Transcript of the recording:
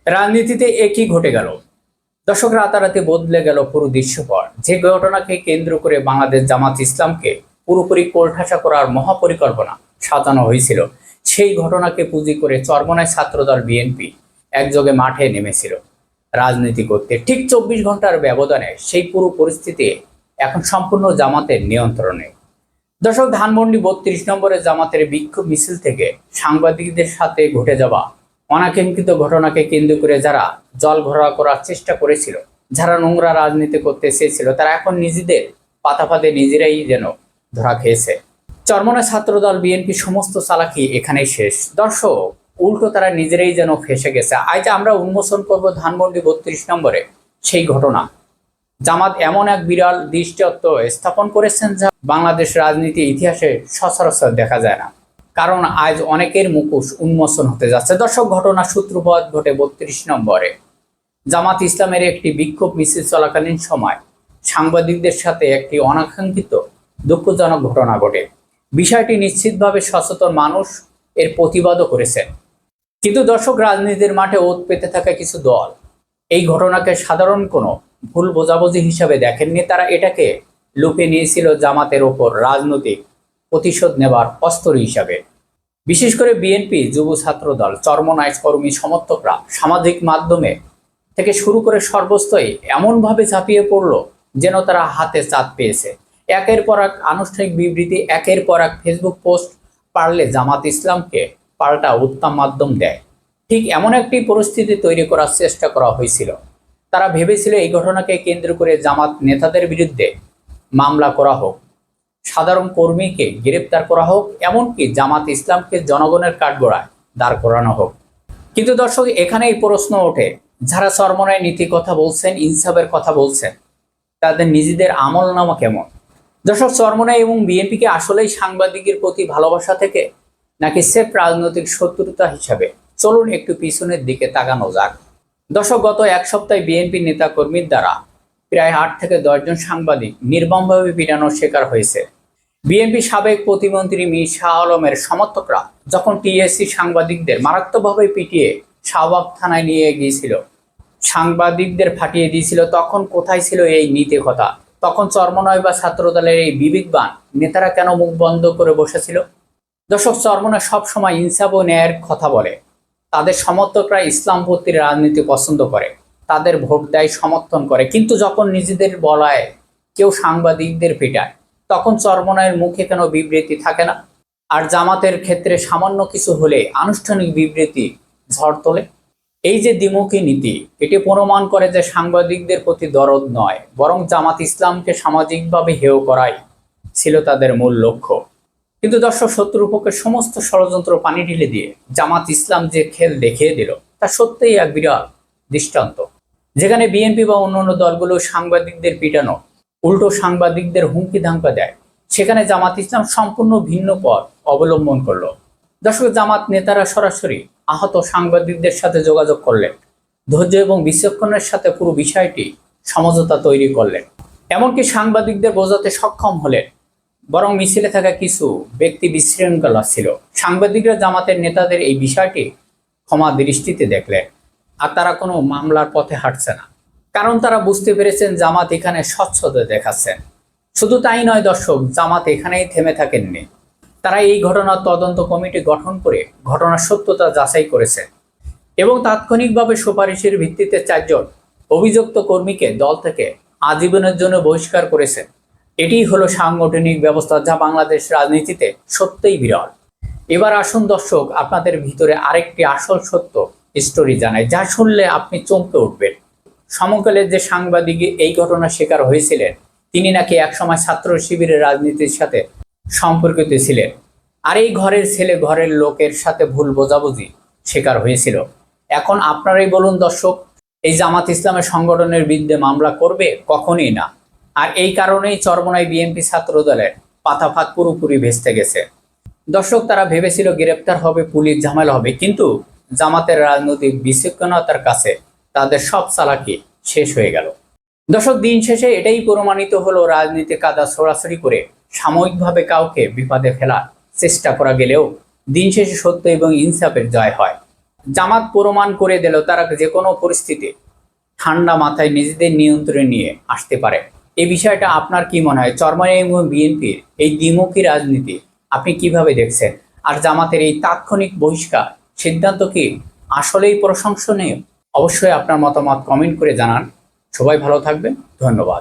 রাজনীতিতে একই ঘটে গেল। দর্শক, রাতারাতি বদলে গেল পুরো দৃশ্যপট। যে ঘটনাকে কেন্দ্র করে বাংলাদেশ জামাত ইসলামকে পুরোপুরি কোণঠাসা করার মহাপরিকল্পনা সাজানো হয়েছিল, সেই ঘটনাকে পুঁজি করে চরমনায় ছাত্রদল বিএনপি একযোগে মাঠে নেমেছিল রাজনীতি করতে। ঠিক 24 ঘন্টার ব্যবধানে সেই পুরো পরিস্থিতি এখন সম্পূর্ণ জামাতের নিয়ন্ত্রণে। দর্শক, ধানমন্ডি 32 নম্বরে জামাতের বিক্ষোভ মিছিল থেকে সাংবাদিকদের সাথে ঘটে যাওয়া অনাকাঙ্ক্ষিত ঘটনাকে কেন্দ্র করে যারা জল ঘোলা করার চেষ্টা করেছিল, যারা নোংরা রাজনীতি করতে চেয়েছিল, তারা এখন নিজেদের পাতাফাতে নিজেরাই যেন ধরা খেয়েছে। চরমনায় ছাত্রদল বিএনপি সমস্ত চালাকি এখানেই শেষ। দর্শক, উল্টো তারা নিজেরাই যেন ফেঁসে গেছে। আজ আমরা উন্মোচন করব ধানমন্ডি 32 নম্বরে সেই ঘটনা। জামাত এমন এক বিরল দৃষ্টান্ত স্থাপন করেছেন যা বাংলাদেশ রাজনীতি ইতিহাসে সচরাচর দেখা যায় না। কারণ আজ অনেকের মুখোশ উন্মোচন হতে যাচ্ছে। দর্শক, ঘটনার সূত্রপাত ঘটে 32 নম্বরে। জামাত ইসলামের একটি বিক্ষোভ মিছিল চলাকালীন সময় সাংবাদিকদের সাথে একটি অনাকাঙ্ক্ষিত দুঃখজনক ঘটনা ঘটে। বিষয়টি নিশ্চিতভাবে সচেতন মানুষ এর প্রতিবাদও করেছেন। কিন্তু দর্শক, রাজনীতির মাঠে ওত পেতে থাকা কিছু দল এই ঘটনাকে সাধারণ কোনো ভুল বোঝাবুঝি হিসাবে দেখেননি। তারা এটাকে লুপে নিয়েছিল জামাতের ওপর রাজনৈতিক প্রতিশোধ নেবার অস্ত্র হিসাবে। বিশেষ করে বিএনপি, যুব ছাত্র দল, চরমনায় কর্মী সমর্থকরা সামাজিক মাধ্যমে থেকে শুরু করে সর্বস্তরে এমনভাবে ঝাঁপিয়ে পড়ল যেন তারা হাতে চাঁদ পেয়েছে। একের পর এক আনুষ্ঠানিক বিবৃতি, একের পর এক ফেসবুক পোস্ট পারলে জামাত ইসলামকে পাল্টা উত্তম মাধ্যম দেয়। ঠিক এমন একটি পরিস্থিতি তৈরি করার চেষ্টা করা হয়েছিল। তারা ভেবেছিল এই ঘটনাকে কেন্দ্র করে জামাত নেতাদের বিরুদ্ধে মামলা করা হোক, সাধারণ কর্মীকে গ্রেপ্তার করা হোক, এমনকি জামাত ইসলামকে জনগণের কাঠগড়ায় দাঁড় করানো হোক। কিন্তু দর্শক, এখানেই প্রশ্ন ওঠে, যারা চরমনায় নীতি কথা বলছেন, ইনসাফের কথা বলছেন, তাদের নিজেদের আমলনামা কেমন? দর্শক, চরমনায় এবং বিএনপিকে আসলেই সাংবাদিকের প্রতি ভালোবাসা থেকে, নাকি সেফ রাজনৈতিক শত্রুতা হিসাবে? চলুন একটু পিছনের দিকে তাকানো যাক। দর্শক, গত এক সপ্তাহে বিএনপি নেতাকর্মীর দ্বারা প্রায় 8 থেকে 10 জন সাংবাদিক নির্মমভাবে পিটানোর শিকার হয়েছে। বিএনপি সাবেক প্রতিমন্ত্রী মীর শাহ আলমের সমর্থকরা যখন টিএসসি সাংবাদিকদের মারাত্মকভাবে পিটিয়ে শাহবাগ থানায় নিয়ে গিয়েছিল, সাংবাদিকদের ফাটিয়ে দিয়েছিল, তখন কোথায় ছিল এই নীতি কথা? তখন চরমনায় বা ছাত্রদলের এই বিবেকবান নেতারা কেন মুখ বন্ধ করে বসেছিল? দর্শক, চরমনায় সবসময় ইনসাফ ও ন্যায়ের কথা বলে। তাদের সমর্থকরা ইসলামপন্থী রাজনীতি পছন্দ করে, তাদের ভোট দেয়, সমর্থন করে। কিন্তু যখন নিজেদের বলায় কেউ সাংবাদিকদের পিটায়, তখন চরমনায়ের মুখে কেন বিবৃতি থাকে না? আর জামাতের ক্ষেত্রে সামান্য কিছু হলে আনুষ্ঠানিক বিবৃতি ঝড় তোলে। এই যে দ্বিমুখী নীতি, এটি প্রমাণ করে যে সাংবাদিকদের প্রতি দরদ নয়, বরং জামাত ইসলামকে সামাজিকভাবে হেয় করাই ছিল তাদের মূল লক্ষ্য। কিন্তু দর্শক, শত্রুপক্ষের সমস্ত ষড়যন্ত্র পানি ঢেলে দিয়ে জামাত ইসলাম যে খেল দেখিয়ে দিল, তা সত্যিই এক বিরাট দৃষ্টান্ত। যেখানে বিএনপি বা অন্যান্য দলগুলো সাংবাদিকদের পিটানো, উল্টো সাংবাদিকদের হুমকি ধামকা দেয়, সেখানে জামাত ইসলাম সম্পূর্ণ ভিন্ন পথ অবলম্বন করলো। দর্শক, জামাত নেতারা সরাসরি আহত সাংবাদিকদের সাথে যোগাযোগ করলেন, ধৈর্য এবং বিচক্ষণের সাথে পুরো বিষয়টি সমঝোতা তৈরি করলেন। এমনকি সাংবাদিকদের বোঝাতে সক্ষম হলেন। বরং মিছিলে থাকা কিছু ব্যক্তি বিশৃঙ্খলা ছিল। সাংবাদিকরা জামাতের নেতাদের এই বিষয়টি ক্ষমা দৃষ্টিতে দেখলেন, আর তারা কোনো মামলার পথে হাঁটছে না। কারণ তারা বুঝতে পেরেছেন জামাত এখানে স্বচ্ছতা দেখাচ্ছেন। শুধু তাই নয় দর্শক, জামাত এখানেই থেমে থাকেননি। তারা এই ঘটনার তদন্ত কমিটি গঠন করে ঘটনার সত্যতা যাচাই করেছে এবং তাৎক্ষণিকভাবে সুপারিশের ভিত্তিতে 4 জন অভিযুক্ত কর্মীকে দল থেকে আজীবনের জন্য বহিষ্কার করেছে। এটি হলো সাংগঠনিক ব্যবস্থা যা বাংলাদেশ রাজনীতিতে সত্যিই বিরল। এবার আসুন দর্শক, আপনাদের ভিতরে আরেকটি আসল সত্য স্টোরি জানাই, যা শুনলে আপনি চমকে উঠবেন। সমকালের যে সাংবাদিক এই ঘটনার শিকার হয়েছিলেন, তিনি নাকি একসময় ছাত্র শিবিরের রাজনীতির সাথে সম্পর্কিত ছিলেন। আর এই ঘরের ছেলে ঘরের লোকের সাথে ভুল বোঝাবুঝি শিকার হয়েছিল। এখন আপনারাই বলুন দর্শক, এই জামাত ইসলামের সংগঠনের বিরুদ্ধে মামলা করবে? কখনই না। আর এই কারণেই চরমনায় বিএনপি ছাত্র দলের পাতাফাত পুরোপুরি ভেস্তে গেছে। দর্শক, তারা ভেবেছিল গ্রেপ্তার হবে, পুলিশ ঝামেলা হবে, কিন্তু জামাতের রাজনৈতিক বিচক্ষণতার কাছে তাদের সব চালাকি শেষ হয়ে গেল। দর্শক, দিন শেষে এটাই প্রমাণিত হলো, রাজনীতি কাদা ছড়াছড়ি করে সাময়িকভাবে কাউকে বিপদে ফেলার চেষ্টা করা গেলেও দিন শেষে সত্য এবং ইনসাফের জয় হয়। জামাত প্রমাণ করে দিল তারা যে কোনো পরিস্থিতি ঠান্ডা মাথায় নিজেদের নিয়ন্ত্রণে নিয়ে আসতে পারে। এই বিষয়টা আপনার কি মনে হয়? চরমনাই এবং বিএনপির এই দ্বিমুখী রাজনীতি আপনি কিভাবে দেখছেন? আর জামাতের এই তাৎক্ষণিক বহিষ্কার সিদ্ধান্ত কি আসলেই প্রশংসনীয়? অবশ্যই আপনার মতামত কমেন্ট করে জানান। সবাই ভালো থাকবেন। ধন্যবাদ।